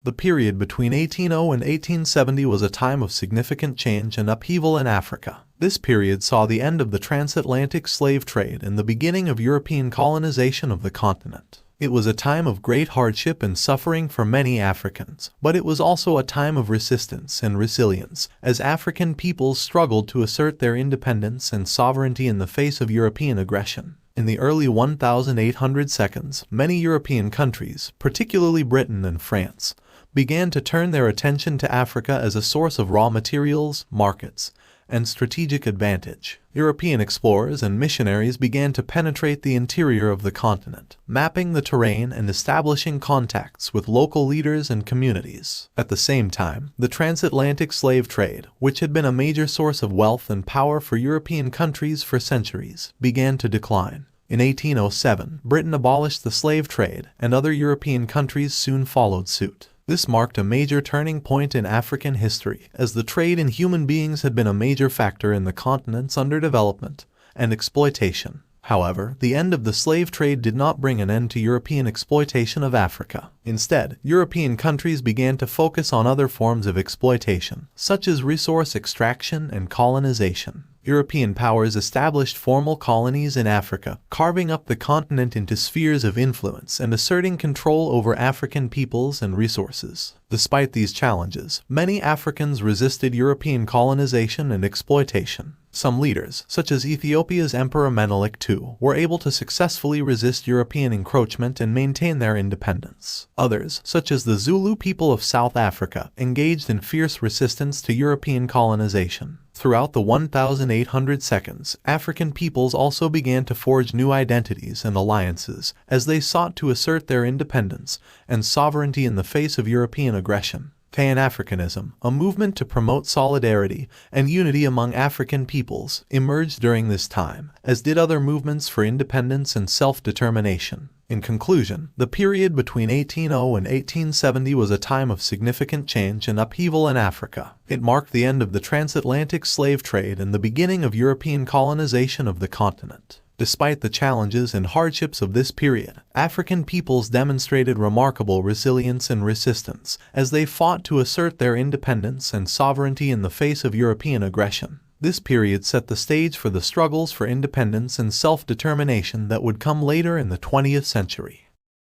The period between 1800 and 1870 was a time of significant change and upheaval in Africa. This period saw the end of the transatlantic slave trade and the beginning of European colonization of the continent. It was a time of great hardship and suffering for many Africans, but it was also a time of resistance and resilience, as African peoples struggled to assert their independence and sovereignty in the face of European aggression. In the early 1800s, many European countries, particularly Britain and France, began to turn their attention to Africa as a source of raw materials, markets, and strategic advantage. European explorers and missionaries began to penetrate the interior of the continent, mapping the terrain and establishing contacts with local leaders and communities. At the same time, the transatlantic slave trade, which had been a major source of wealth and power for European countries for centuries, began to decline. In 1807, Britain abolished the slave trade, and other European countries soon followed suit. This marked a major turning point in African history, as the trade in human beings had been a major factor in the continent's underdevelopment and exploitation. However, the end of the slave trade did not bring an end to European exploitation of Africa. Instead, European countries began to focus on other forms of exploitation, such as resource extraction and colonization. European powers established formal colonies in Africa, carving up the continent into spheres of influence and asserting control over African peoples and resources. Despite these challenges, many Africans resisted European colonization and exploitation. Some leaders, such as Ethiopia's Emperor Menelik II, were able to successfully resist European encroachment and maintain their independence. Others, such as the Zulu people of South Africa, engaged in fierce resistance to European colonization. Throughout the 1800s, African peoples also began to forge new identities and alliances as they sought to assert their independence and sovereignty in the face of European aggression. Pan-Africanism, a movement to promote solidarity and unity among African peoples, emerged during this time, as did other movements for independence and self-determination. In conclusion, the period between 1800 and 1870 was a time of significant change and upheaval in Africa. It marked the end of the transatlantic slave trade and the beginning of European colonization of the continent. Despite the challenges and hardships of this period, African peoples demonstrated remarkable resilience and resistance as they fought to assert their independence and sovereignty in the face of European aggression. This period set the stage for the struggles for independence and self-determination that would come later in the 20th century.